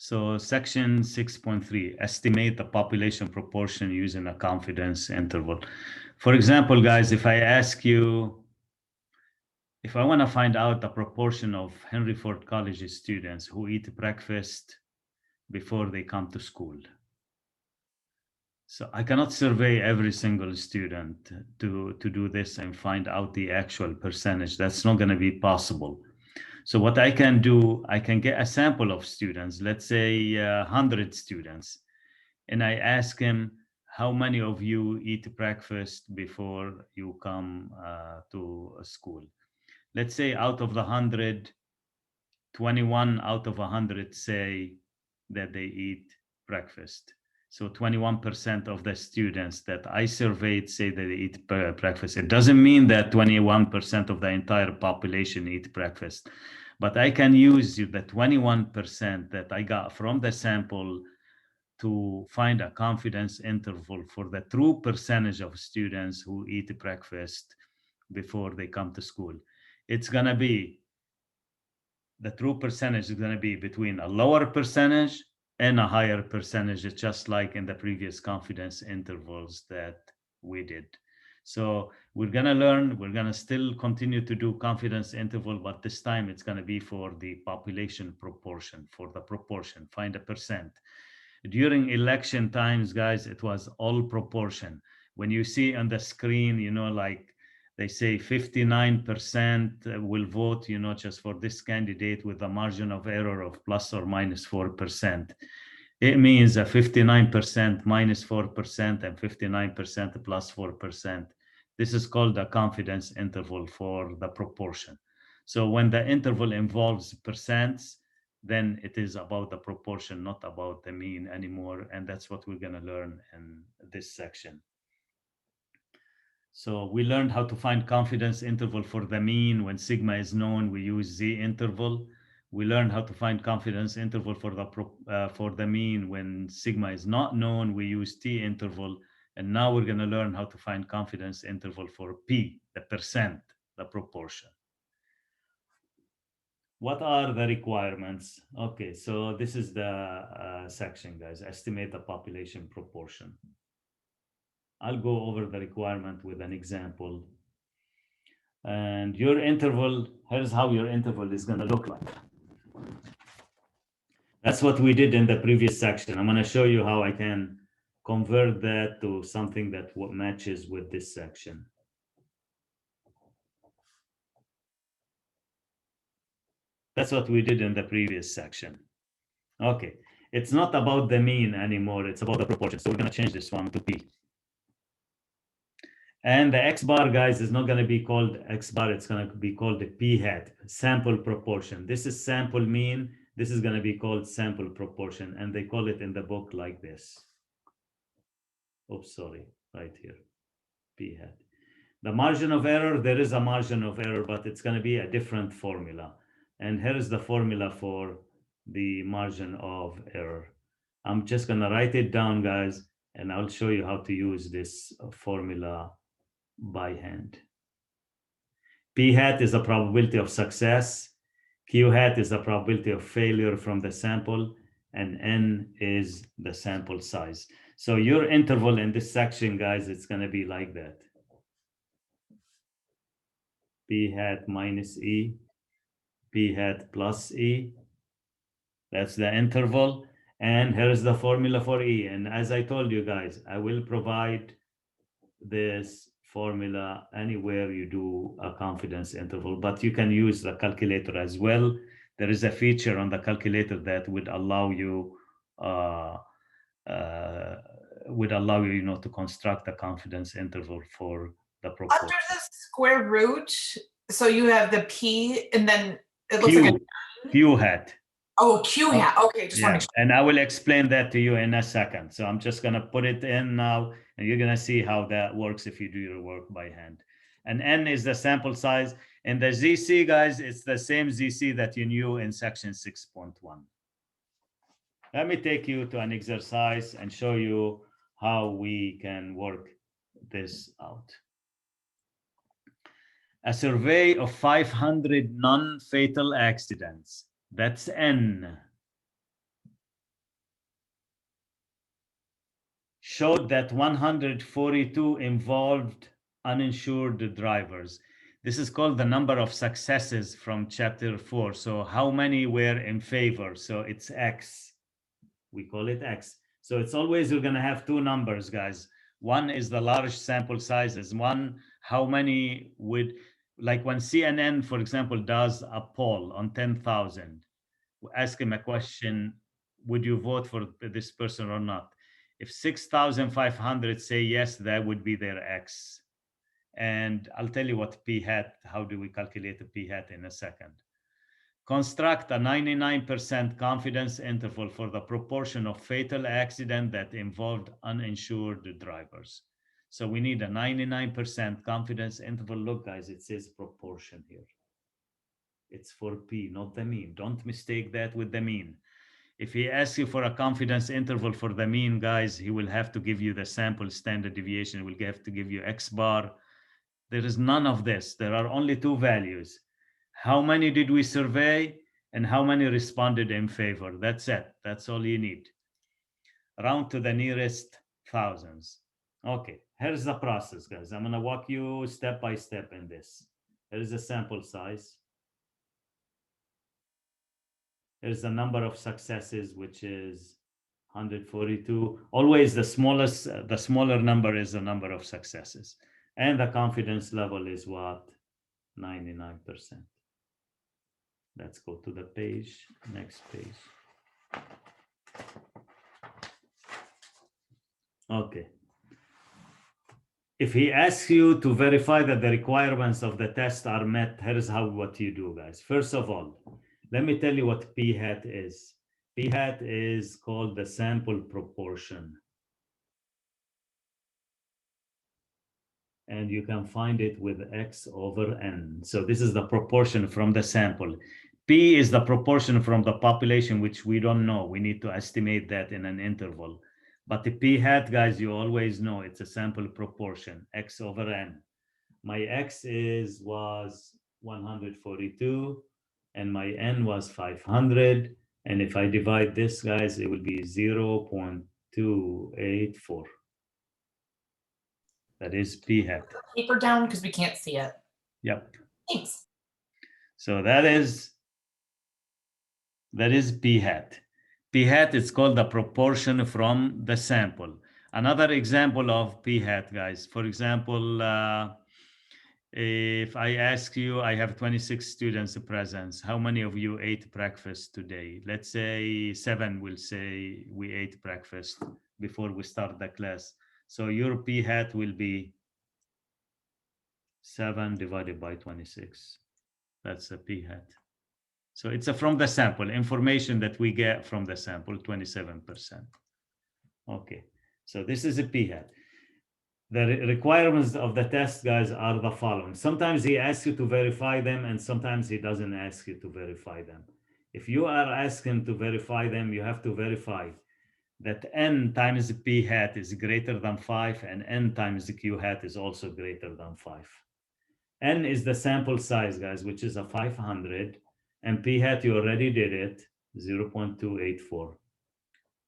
So section 6.3, estimate the population proportion using a confidence interval. For example, guys, if I ask you, if I want to find out the proportion of Henry Ford College students who eat breakfast before they come to school. So I cannot survey every single student to do this and find out the actual percentage. That's not going to be possible. So what I can do, I can get a sample of students, let's say 100 students, and I ask him, how many of you eat breakfast before you come to school? Let's say out of the 100, 21 out of 100 say that they eat breakfast. So 21% of the students that I surveyed say that they eat breakfast. It doesn't mean that 21% of the entire population eat breakfast, but I can use the 21% that I got from the sample to find a confidence interval for the true percentage of students who eat breakfast before they come to school. It's gonna be, the true percentage is going to be between a lower percentage and a higher percentage, just like in the previous confidence intervals that we did. So we're going to learn, we're going to still continue to do confidence interval, but this time it's going to be for the population proportion, for the proportion, find a percent. During election times, guys, it was all proportion. When you see on the screen, you know, like they say 59% will vote, you know, just for this candidate with a margin of error of plus or minus 4%. It means a 59% minus 4% and 59% plus 4%. This is called a confidence interval for the proportion. So when the interval involves percents, then it is about the proportion, not about the mean anymore. And that's what we're going to learn in this section. So we learned how to find confidence interval for the mean. When sigma is known, we use Z interval. We learned how to find confidence interval for the mean. When sigma is not known, we use T interval. And now we're going to learn how to find confidence interval for P, the percent, the proportion. What are the requirements? Okay, so this is the section, guys. Estimate the population proportion. I'll go over the requirement with an example. And your interval, here's how your interval is going to look like. That's what we did in the previous section. I'm going to show you how I can convert that to something that matches with this section. That's what we did in the previous section. Okay, it's not about the mean anymore. It's about the proportion. So we're going to change this one to P. And the X bar, guys, is not going to be called X bar. It's going to be called the P hat, sample proportion. This is sample mean. This is going to be called sample proportion. And they call it in the book like this. Oops, sorry, right here, P hat. The margin of error, there is a margin of error, but it's going to be a different formula. And here is the formula for the margin of error. I'm just going to write it down, guys, and I'll show you how to use this formula by hand. P hat is the probability of success. Q hat is the probability of failure from the sample, and N is the sample size. So your interval in this section, guys, it's going to be like that. P hat minus E, P hat plus E. That's the interval. And here's the formula for E. And as I told you guys, I will provide this formula anywhere you do a confidence interval, but you can use the calculator as well. There is a feature on the calculator that would allow you, you know, to construct a confidence interval for the proportion. Under the square root, so you have the P, and then it looks like a Q hat. Oh, Q hat. Okay, just want to make sure. And I will explain that to you in a second. So I'm just going to put it in now, and you're going to see how that works if you do your work by hand. And N is the sample size. And the ZC, guys, it's the same ZC that you knew in section 6.1. Let me take you to an exercise and show you how we can work this out. A survey of 500 non-fatal accidents. That's N. showed that 142 involved uninsured drivers. This is called the number of successes from chapter 4. So how many were in favor? So it's X. We call it X. So it's always, you're going to have two numbers, guys. One is the large sample sizes. One, how many would, like when CNN, for example, does a poll on 10,000, ask him a question, would you vote for this person or not? If 6,500 say yes, that would be their X. And I'll tell you what P hat, how do we calculate a P hat in a second. Construct a 99% confidence interval for the proportion of fatal accident that involved uninsured drivers. So we need a 99% confidence interval. Look, guys, it says proportion here. It's for P, not the mean. Don't mistake that with the mean. If he asks you for a confidence interval for the mean, guys, he will have to give you the sample standard deviation. He will have to give you X bar. There is none of this. There are only two values. How many did we survey and how many responded in favor? That's it. That's all you need. Round to the nearest thousands. Okay, here's the process, guys. I'm going to walk you step by step in this. Here's the sample size. Here's the number of successes, which is 142. Always the smaller number is the number of successes. And the confidence level is what? 99%. Let's go to the page, next page. Okay. If he asks you to verify that the requirements of the test are met, here's what you do, guys. First of all, let me tell you what P hat is. P hat is called the sample proportion. And you can find it with X over N. So this is the proportion from the sample. P is the proportion from the population, which we don't know. We need to estimate that in an interval. But the P hat, guys, you always know it's a sample proportion, X over N. My X was 142, and my N was 500. And if I divide this, guys, it will be 0.284. That is P hat. Paper down because we can't see it. Yep. Thanks. So that is P hat. P hat is called the proportion from the sample. Another example of P hat, guys. For example, if I ask you, I have 26 students present. How many of you ate breakfast today? Let's say 7 will say we ate breakfast before we start the class. So your P hat will be 7 divided by 26. That's a P hat. So it's from the sample, information that we get from the sample, 27%. Okay, so this is a P hat. The requirements of the test, guys, are the following. Sometimes he asks you to verify them, and sometimes he doesn't ask you to verify them. If you are asking to verify them, you have to verify that N times P hat is greater than 5, and N times Q hat is also greater than 5. N is the sample size, guys, which is a 500, and P hat, you already did it, 0.284.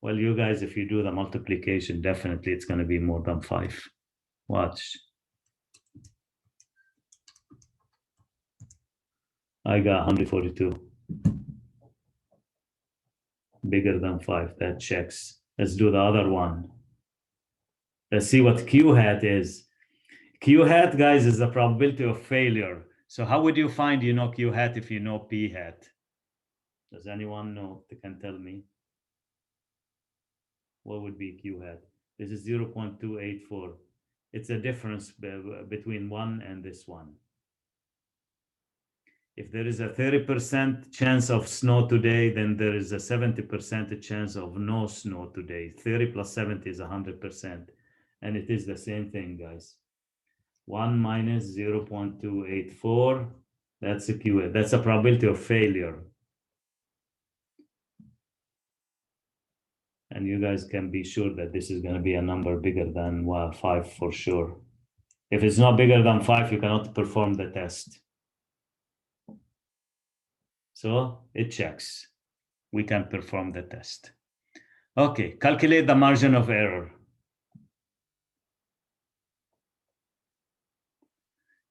Well, you guys, if you do the multiplication, definitely it's going to be more than 5. Watch. I got 142. Bigger than 5, that checks. Let's do the other one. Let's see what Q hat is. Q hat, guys, is the probability of failure. So how would you find Q hat if you know P hat? Does anyone know? They can tell me. What would be Q hat? This is 0.284. It's a difference between 1 and this one. If there is a 30% chance of snow today, then there is a 70% chance of no snow today. 30 plus 70 is 100%. And it is the same thing, guys. 1 minus 0.284, that's a Q hat. That's a probability of failure. And you guys can be sure that this is going to be a number bigger than 5 for sure. If it's not bigger than 5, you cannot perform the test. So it checks. We can perform the test. Okay, calculate the margin of error.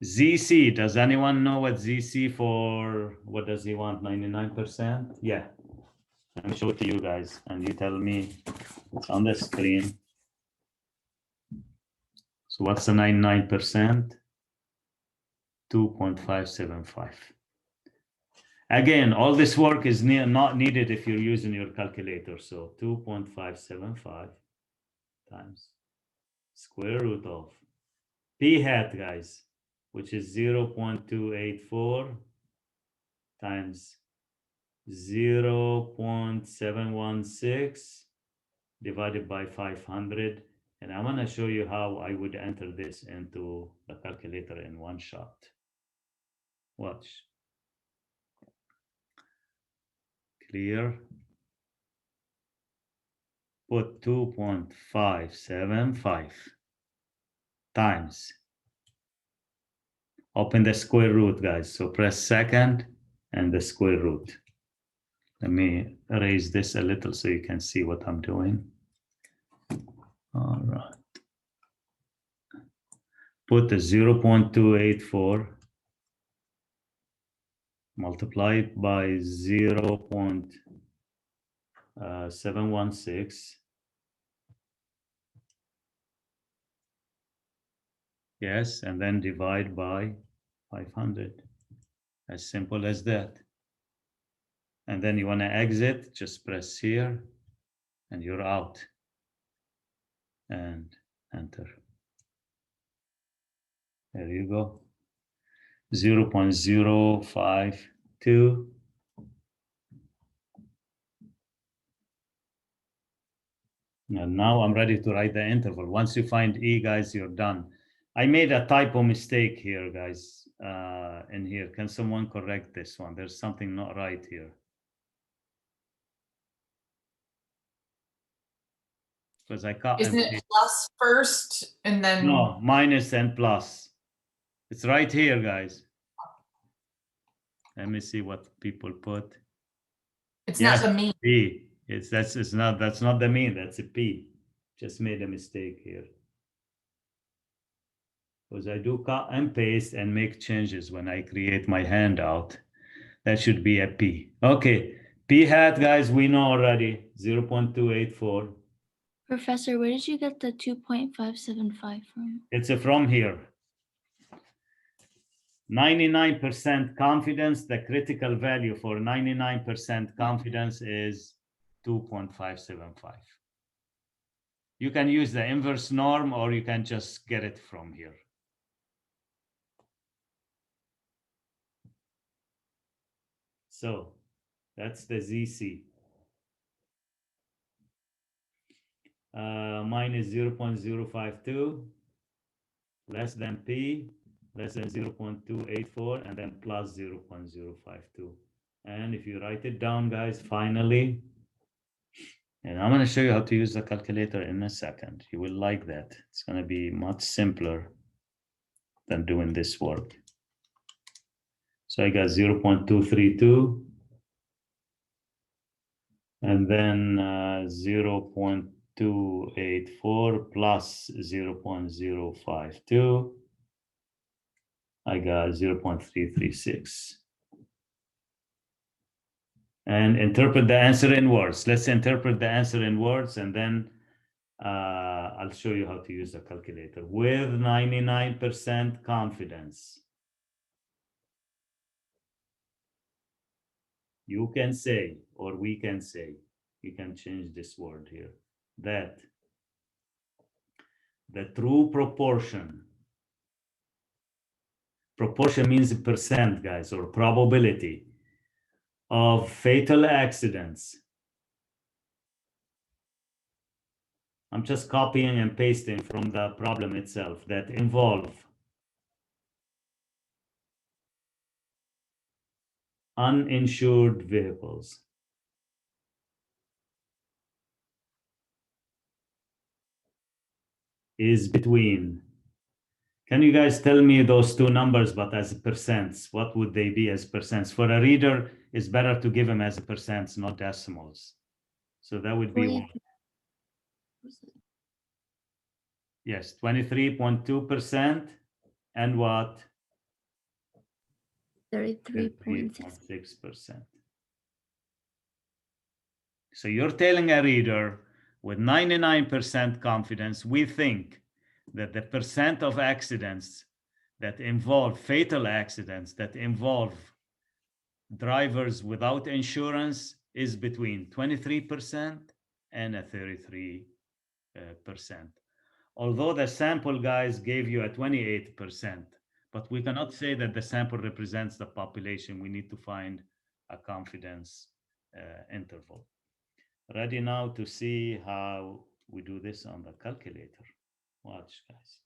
ZC, does anyone know what ZC for, what does he want, 99%? Yeah, let me show it to you guys and you tell me. It's on the screen. So what's the 99%? 2.575. Again, all this work is not needed if you're using your calculator. So 2.575 times square root of p hat, guys, which is 0.284 times 0.716 divided by 500. And I want to show you how I would enter this into the calculator in one shot. Watch. Clear. Put 2.575 times. Open the square root, guys. So press second and the square root. Let me erase this a little so you can see what I'm doing. All right. Put the 0.284 multiplied by 0.716. Yes, and then divide by 500. As simple as that. And then you want to exit, just press here and you're out. And enter. There you go. 0.052. And now I'm ready to write the interval. Once you find E, guys, you're done. I made a typo mistake here, guys, in here. Can someone correct this one? There's something not right here. Because I can't. Isn't it plus first and then? No, minus and plus. It's right here, guys. Let me see what people put. It's not the mean. P. That's not the mean. That's a P. Just made a mistake here. Because I do cut and paste and make changes when I create my handout. That should be a P. Okay, P hat, guys, we know already, 0.284. Professor, where did you get the 2.575 from? It's from here. 99% confidence, the critical value for 99% confidence is 2.575. You can use the inverse norm or you can just get it from here. So that's the ZC. Minus 0.052, less than P, less than 0.284, and then plus 0.052. And if you write it down, guys, finally, and I'm going to show you how to use the calculator in a second. You will like that. It's going to be much simpler than doing this work. So I got 0.232 and then 0.284 plus 0.052. I got 0.336. And interpret the answer in words. Let's interpret the answer in words and then I'll show you how to use the calculator. With 99% confidence, you can say, or we can say, you can change this word here, that the true proportion means percent, guys, or probability of fatal accidents. I'm just copying and pasting from the problem itself that involve uninsured vehicles. Is between, can you guys tell me those two numbers, but as percents, what would they be as percents? For a reader, it's better to give them as percents, not decimals. So that would be, yes, 23.2% and what? 33.6. 33.6%. So you're telling a reader with 99% confidence, we think that the percent of accidents that involve fatal accidents that involve drivers without insurance is between 23% and a 33%. Although the sample guys gave you a 28%, but we cannot say that the sample represents the population. We need to find a confidence interval. Ready now to see how we do this on the calculator. Watch, guys.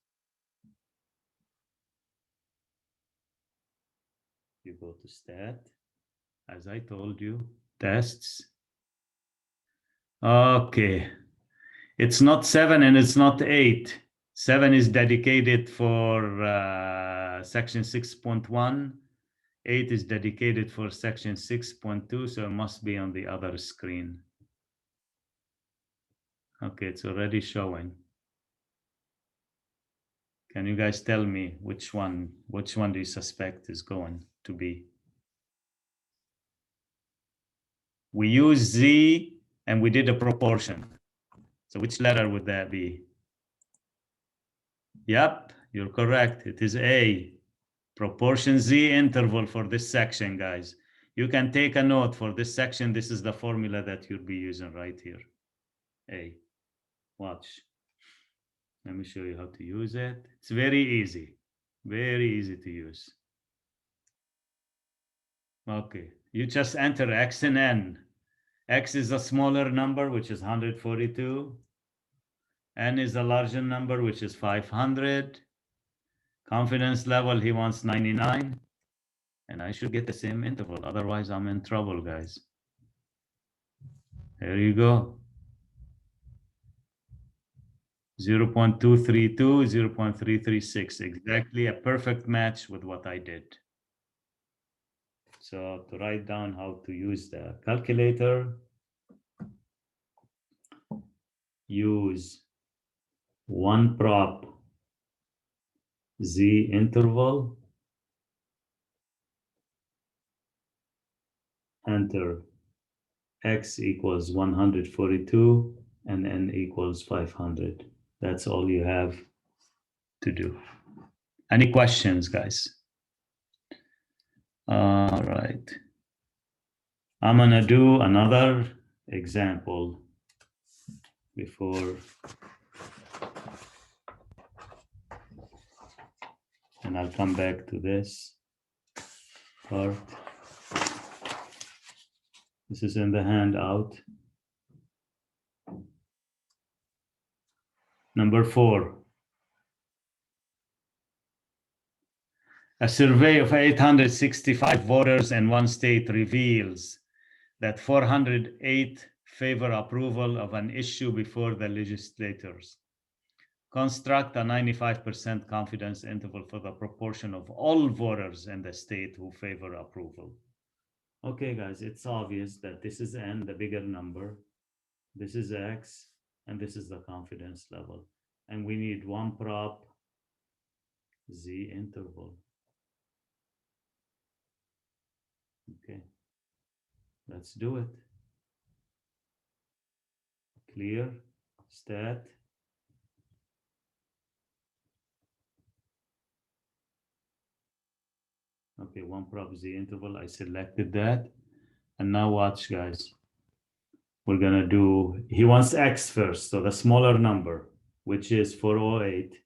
You go to stat, as I told you, tests. Okay, it's not 7 and it's not 8. 7 is dedicated for section 6.1. 8 is dedicated for section 6.2, so it must be on the other screen. Okay, it's already showing. Can you guys tell me which one do you suspect is going to be? We use Z and we did a proportion. So which letter would that be? Yep, you're correct. It is A. Proportion Z interval for this section, guys. You can take a note for this section. This is the formula that you'll be using right here. A. Watch. Let me show you how to use it. It's very easy to use. Okay, you just enter X and N. X is a smaller number, which is 142. N is a larger number, which is 500. Confidence level, he wants 99. And I should get the same interval. Otherwise, I'm in trouble, guys. There you go. 0.232, 0.336, exactly a perfect match with what I did. So to write down how to use the calculator, use one prop Z interval, enter X equals 142 and N equals 500. That's all you have to do. Any questions, guys? All right. I'm gonna do another example before, and I'll come back to this part. This is in the handout. Number 4. A survey of 865 voters in one state reveals that 408 favor approval of an issue before the legislators. Construct a 95% confidence interval for the proportion of all voters in the state who favor approval. Okay, guys, it's obvious that this is N, the bigger number. This is X, and this is the confidence level. And we need one prop Z interval. Okay, let's do it. Clear, stat. Okay, one prop Z interval, I selected that. And now watch, guys. We're gonna do, he wants X first, so the smaller number, which is 408.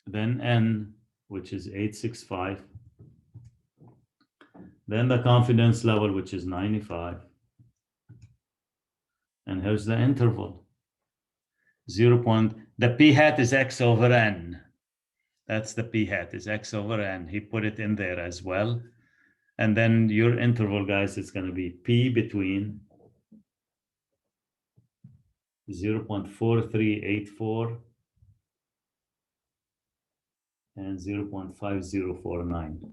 Then N, which is 865. Then the confidence level, which is 95. And here's the interval. The p hat is X over N. That's the p hat, is X over N. He put it in there as well. And then your interval, guys, is going to be P between 0.4384 and 0.5049.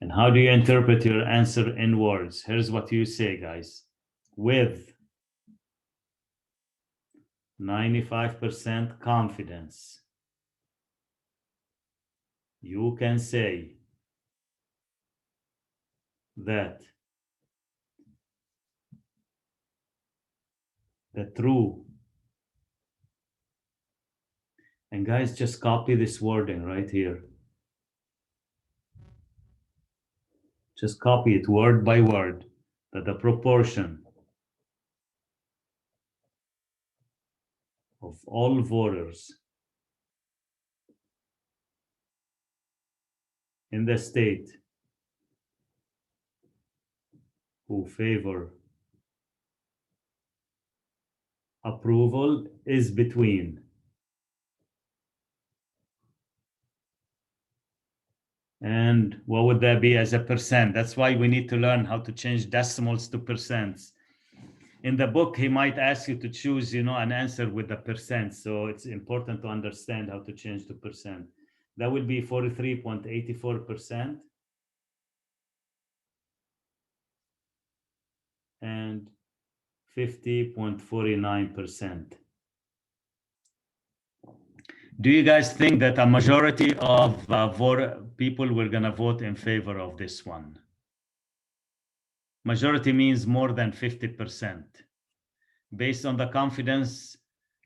And how do you interpret your answer in words? Here's what you say, guys. With 95% confidence, you can say that the true, and guys, just copy this wording right here. Just copy it word by word, that the proportion of all voters in the state who favor approval is between, and what would that be as a percent? That's why we need to learn how to change decimals to percents. In the book, he might ask you to choose, an answer with the percent. So it's important to understand how to change to percent. That would be 43.84% and 50.49%. Do you guys think that a majority of people were going to vote in favor of this one? Majority means more than 50%. Based on the confidence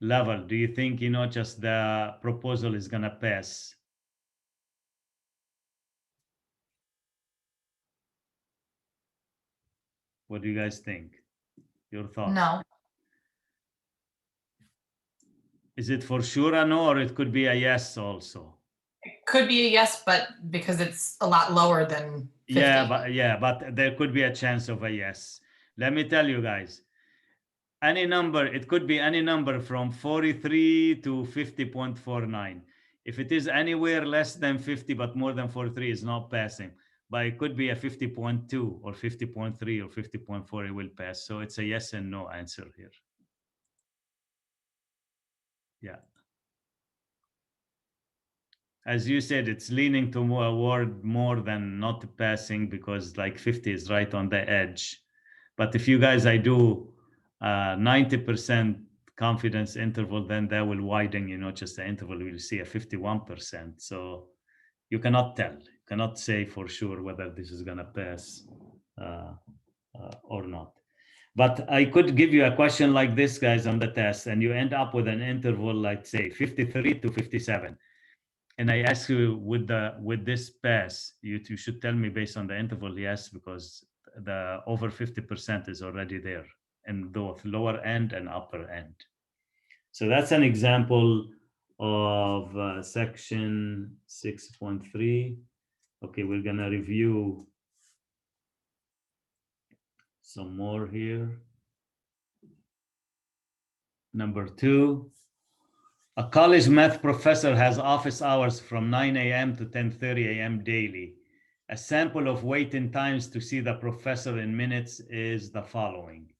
level, do you think, just the proposal is going to pass? What do you guys think? Your thoughts? No. Is it for sure a no, or it could be a yes also? It could be a yes, but because it's a lot lower than 50. Yeah, but there could be a chance of a yes. Let me tell you guys, any number, it could be any number from 43 to 50.49. If it is anywhere less than 50 but more than 43, is not passing. But it could be a 50.2 or 50.3 or 50.4, it will pass. So it's a yes and no answer here. Yeah. As you said, it's leaning toward more than not passing, because like 50 is right on the edge. But if you guys, I do 90% confidence interval, then that will widen, just the interval, we'll see a 51%. So you cannot tell, cannot say for sure whether this is going to pass or not. But I could give you a question like this, guys, on the test, and you end up with an interval like, say, 53 to 57. And I ask you, with this pass, you should tell me based on the interval, yes, because the over 50% is already there in both lower end and upper end. So that's an example of section 6.3. Okay, we're gonna review some more here. Number 2. A college math professor has office hours from 9 a.m. to 10:30 a.m. daily. A sample of waiting times to see the professor in minutes is the following.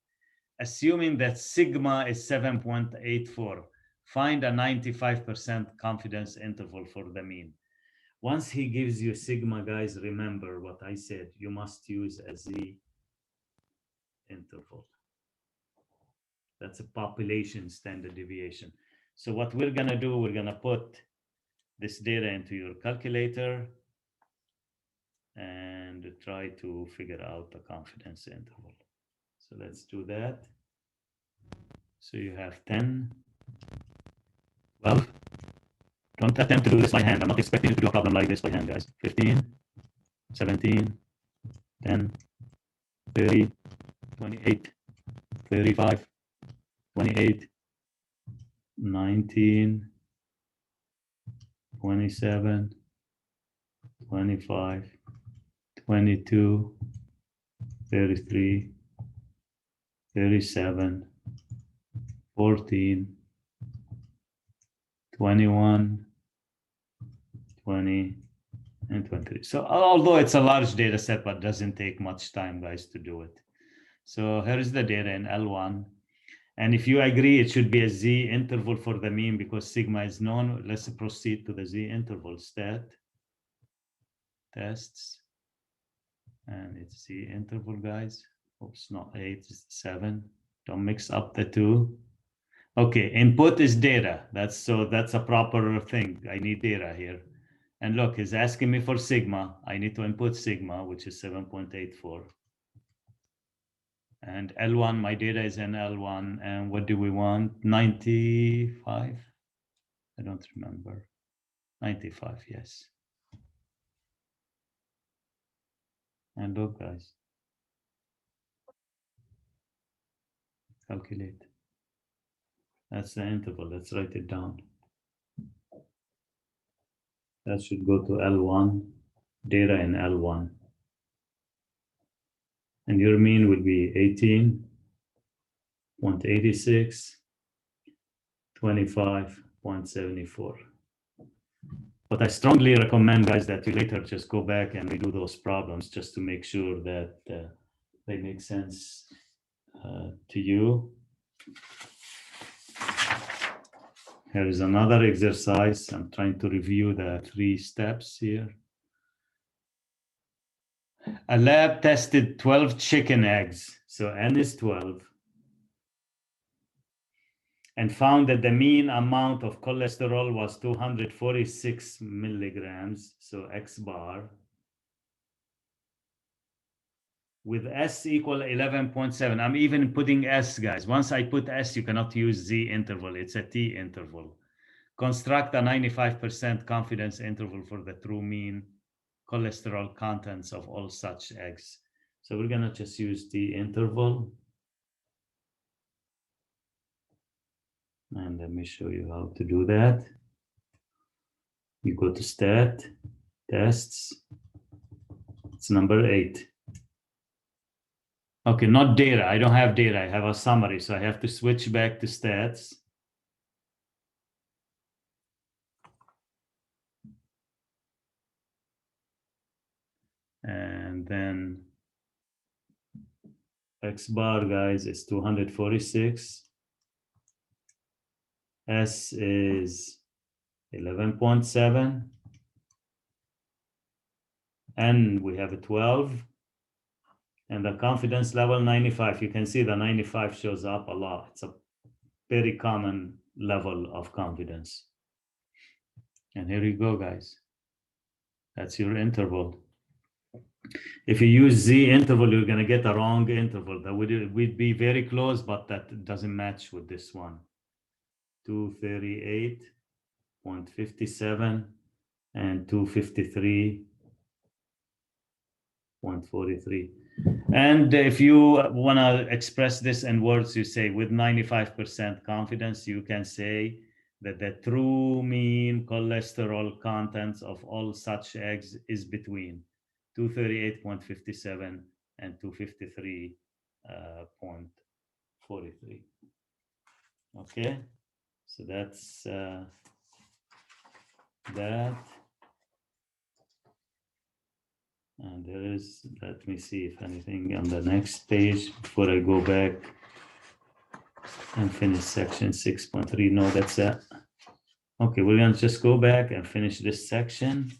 Assuming that sigma is 7.84, find a 95% confidence interval for the mean. Once he gives you sigma, guys, remember what I said. You must use a z interval. That's a population standard deviation. So what we're going to do, we're going to put this data into your calculator and try to figure out the confidence interval. So let's do that. So you have 10, 12. Don't attempt to do this by hand. I'm not expecting you to do a problem like this by hand, guys. 15, 17, 10, 30, 28, 35, 28, 19, 27, 25, 22, 33, 37, 14, 21, 20, and 23. So although it's a large data set, but doesn't take much time, guys, to do it. So here is the data in L1. And if you agree, it should be a Z interval for the mean because sigma is known. Let's proceed to the Z interval stat, tests, and it's Z interval, guys. Oops, not 8, it's 7. Don't mix up the two. Okay, input is data. That's a proper thing. I need data here. And look, he's asking me for sigma. I need to input sigma, which is 7.84. And L1, my data is in L1. And what do we want? 95? I don't remember. 95, yes. And look, guys. Calculate. That's the interval. Let's write it down. That should go to L1, data in L1. And your mean will be 18.86, 25.74. But I strongly recommend, guys, that you later just go back and redo those problems just to make sure that they make sense to you. Here is another exercise. I'm trying to review the 3 steps here. A lab tested 12 chicken eggs, so N is 12, and found that the mean amount of cholesterol was 246 milligrams, so X bar, with S equal 11.7. I'm even putting S, guys. Once I put S, you cannot use Z interval. It's a T interval. Construct a 95% confidence interval for the true mean cholesterol contents of all such eggs. So we're gonna just use the interval. And let me show you how to do that. You go to stat, tests. It's number 8. Okay, not data. I don't have data. I have a summary, so I have to switch back to stats. And then X bar, guys, is 246. S is 11.7. N, we have a 12. And the confidence level 95. You can see the 95 shows up a lot. It's a very common level of confidence. And here you go, guys. That's your interval. If you use Z interval, you're going to get a wrong interval. That would be very close, but that doesn't match with this one. 238.57 and 253.43. And if you want to express this in words, you say with 95% confidence, you can say that the true mean cholesterol contents of all such eggs is between 238.57 and 253.43. Okay, so that's that. And there is, let me see if anything on the next page before I go back and finish section 6.3. No, that's it. Okay, we're going to just go back and finish this section.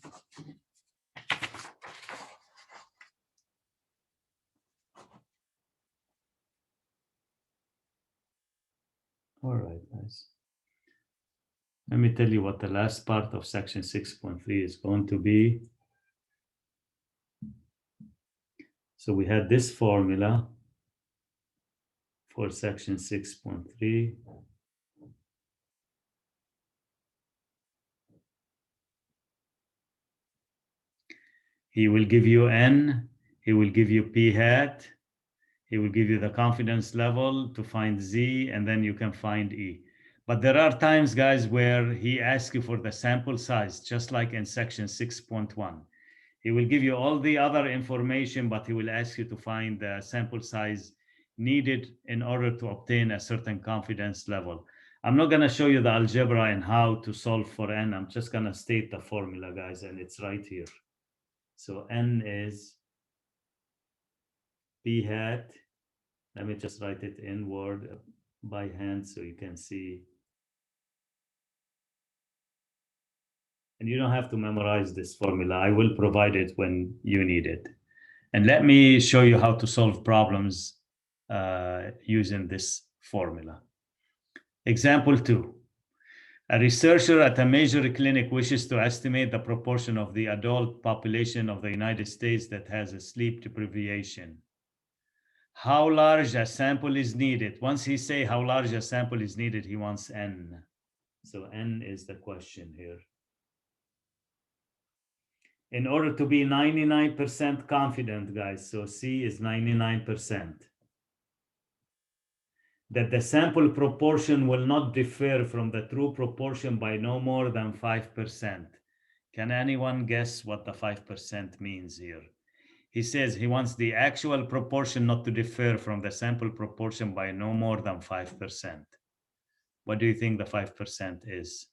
All right, guys. Let me tell you what the last part of section 6.3 is going to be. So we had this formula for section 6.3. He will give you N, he will give you P hat, he will give you the confidence level to find Z, and then you can find E. But there are times, guys, where he asks you for the sample size, just like in section 6.1. He will give you all the other information, but he will ask you to find the sample size needed in order to obtain a certain confidence level. I'm not going to show you the algebra and how to solve for N. I'm just going to state the formula, guys, and it's right here. So N is P hat. Let me just write it in Word by hand so you can see. And you don't have to memorize this formula. I will provide it when you need it. And let me show you how to solve problems using this formula. Example 2. A researcher at a major clinic wishes to estimate the proportion of the adult population of the United States that has a sleep deprivation. How large a sample is needed? Once he say how large a sample is needed, he wants N. So N is the question here. In order to be 99% confident, guys, so C is 99%. That the sample proportion will not differ from the true proportion by no more than 5%. Can anyone guess what the 5% means here? He says he wants the actual proportion not to differ from the sample proportion by no more than 5%. What do you think the 5% is?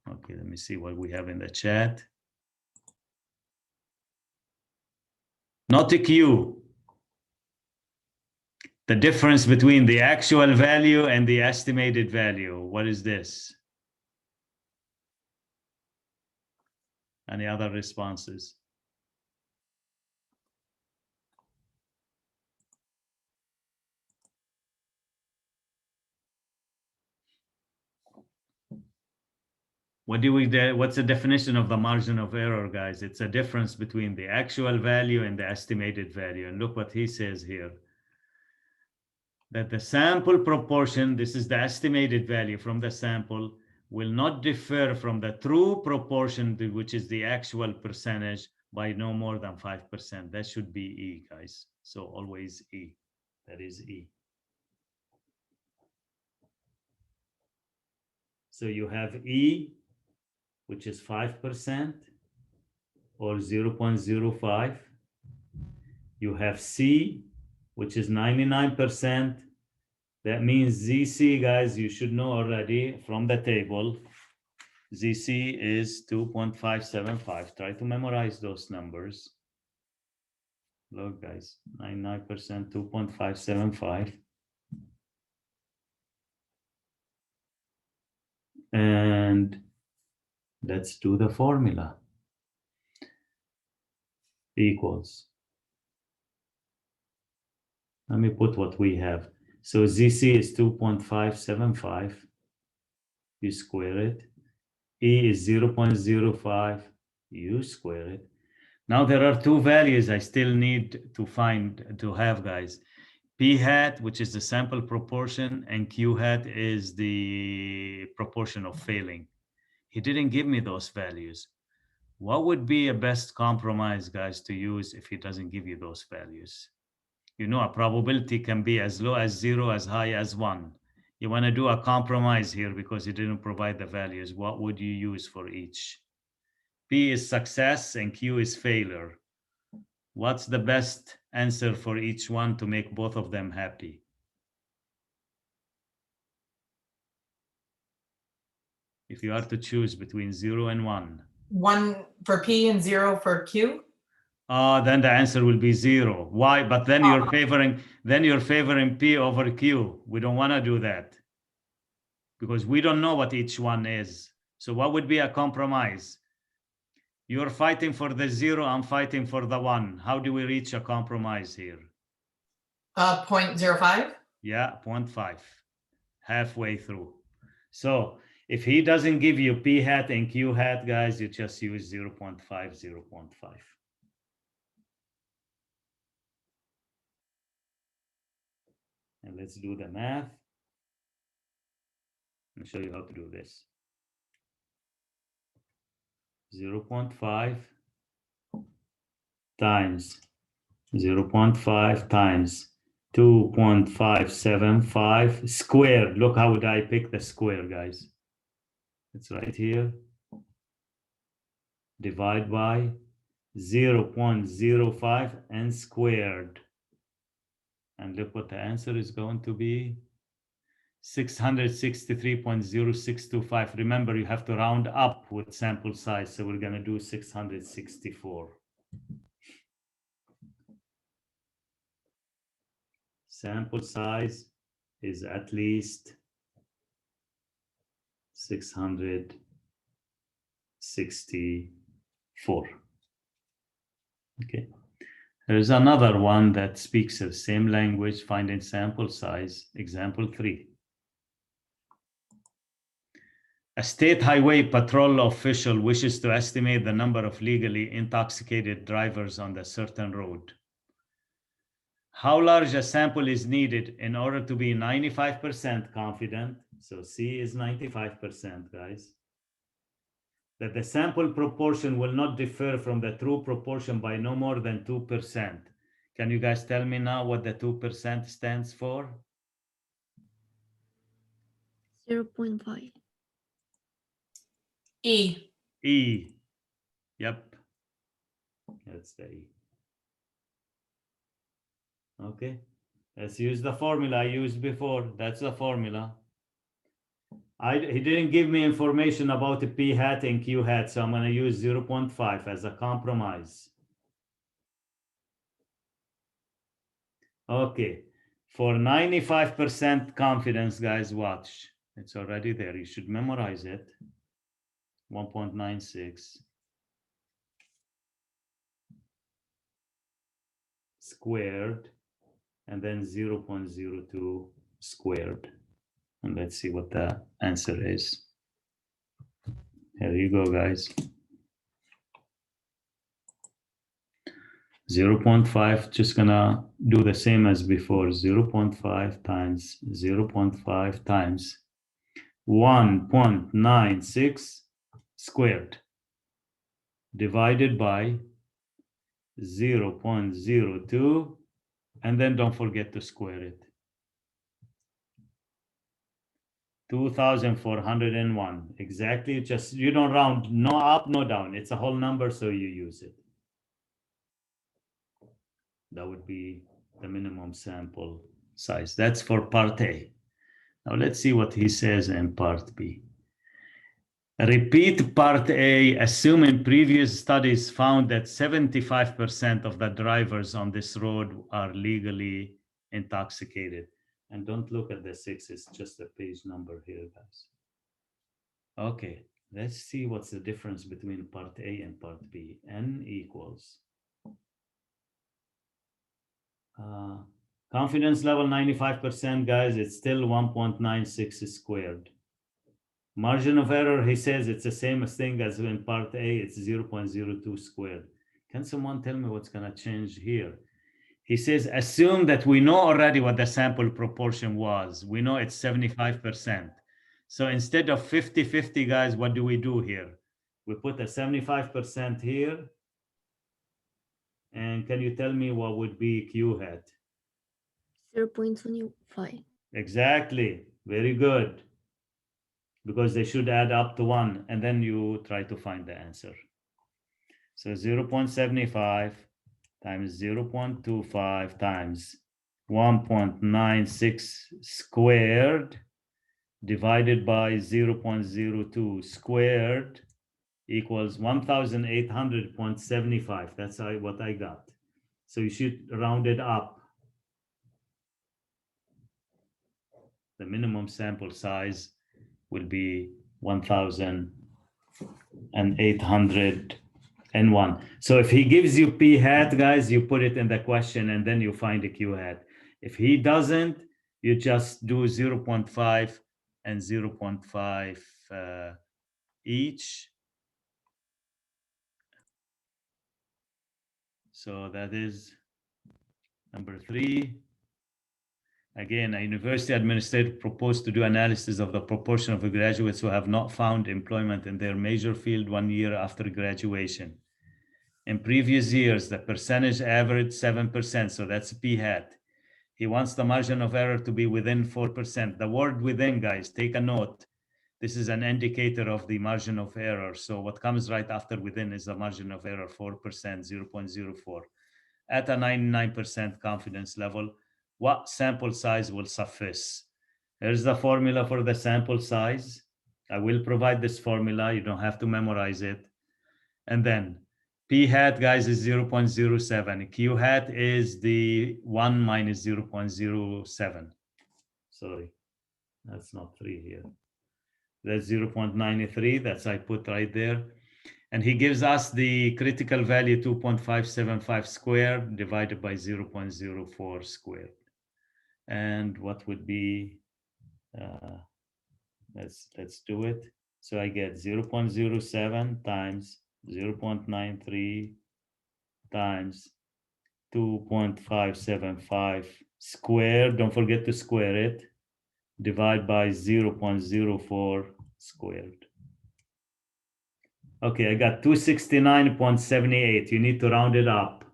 Okay, let me see what we have in the chat. Not a Q. The difference between the actual value and the estimated value. What is this? Any other responses? What's the definition of the margin of error, guys? It's a difference between the actual value and the estimated value. And look what he says here. That the sample proportion, this is the estimated value from the sample, will not differ from the true proportion, which is the actual percentage, by no more than 5%. That should be E, guys. So always E. That is E. So you have E, which is 5% or 0.05. You have C, which is 99%. That means ZC, guys, you should know already from the table. ZC is 2.575. Try to memorize those numbers. Look, guys, 99%, 2.575. And let's do the formula. Equals. Let me put what we have. So ZC is 2.575. You square it. E is 0.05. You square it. Now there are two values I still need to have, guys. P hat, which is the sample proportion, and Q hat is the proportion of failing. He didn't give me those values. What would be a best compromise, guys, to use if he doesn't give you those values? You know, a probability can be as low as 0, as high as 1. You want to do a compromise here because he didn't provide the values. What would you use for each? P is success and Q is failure. What's the best answer for each one to make both of them happy? If you are to choose between 0 and 1. 1 for P and 0 for Q? Then the answer will be 0. Why? But then you're favoring P over Q. We don't want to do that because we don't know what each one is. So what would be a compromise? You're fighting for the 0, I'm fighting for the 1. How do we reach a compromise here? 0.05? Yeah, 0.5. Halfway through. So if he doesn't give you P hat and Q hat, guys, you just use 0.5, 0.5. And let's do the math. I'll show you how to do this. 0.5 times 0.5 times 2.575 squared. Look, how would I pick the square, guys? It's right here. Divide by 0.05 and squared. And look what the answer is going to be. 663.0625. Remember, you have to round up with sample size. So we're going to do 664. Sample size is at least 664. Okay. There's another one that speaks the same language, finding sample size, example 3. A state highway patrol official wishes to estimate the number of legally intoxicated drivers on the certain road. How large a sample is needed in order to be 95% confident? So C is 95%, guys. That the sample proportion will not differ from the true proportion by no more than 2%. Can you guys tell me now what the 2% stands for? 0.5. E. E. Yep. That's the E. Okay. Let's use the formula I used before. That's the formula. He didn't give me information about the P hat and Q hat, so I'm going to use 0.5 as a compromise. Okay. For 95% confidence, guys, watch. It's already there. You should memorize it. 1.96 squared, and then 0.02 squared. And let's see what the answer is. Here you go, guys. 0.5, just gonna do the same as before. 0.5 times 0.5 times 1.96 squared divided by 0.02, and then don't forget to square it. 2,401, exactly. Just, you don't round, no up, no down. It's a whole number, so you use it. That would be the minimum sample size. That's for part A. Now let's see what he says in part B. Repeat part A, assuming previous studies found that 75% of the drivers on this road are legally intoxicated. And don't look at the 6, it's just a page number here, guys. Okay, let's see what's the difference between part A and part B. N equals confidence level 95%, guys, it's still 1.96 squared. Margin of error, he says it's the same thing as in part A, it's 0.02 squared. Can someone tell me what's going to change here? He says, assume that we know already what the sample proportion was. We know it's 75%. So instead of 50-50, guys, what do we do here? We put a 75% here. And can you tell me what would be Q hat? 0.25. Exactly. Very good. Because they should add up to 1, and then you try to find the answer. So 0.75 times 0.25 times 1.96 squared divided by 0.02 squared equals 1,800.75. That's what I got. So you should round it up. The minimum sample size will be 1,801. So if he gives you P hat, guys, you put it in the question and then you find the Q hat. If he doesn't, you just do 0.5 and 0.5 each. So that is number 3. Again, a university administrator proposed to do analysis of the proportion of graduates who have not found employment in their major field 1 year after graduation. In previous years, the percentage averaged 7%, so that's P hat. He wants the margin of error to be within 4%. The word within, guys, take a note. This is an indicator of the margin of error. So what comes right after within is the margin of error, 4%, 0.04. At a 99% confidence level, what sample size will suffice? Here's the formula for the sample size. I will provide this formula. You don't have to memorize it. And then P hat, guys, is 0.07. Q hat is the 1 minus 0.07. Sorry, that's not 3 here. That's 0.93. That's I put right there. And he gives us the critical value 2.575 squared divided by 0.04 squared. And what would be, let's do it. So I get 0.07 times 0.93 times 2.575 squared. Don't forget to square it. Divide by 0.04 squared. Okay, I got 269.78. You need to round it up.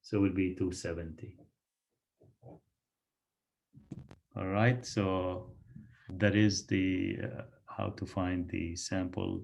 So it would be 270. All right, so that is the how to find the sample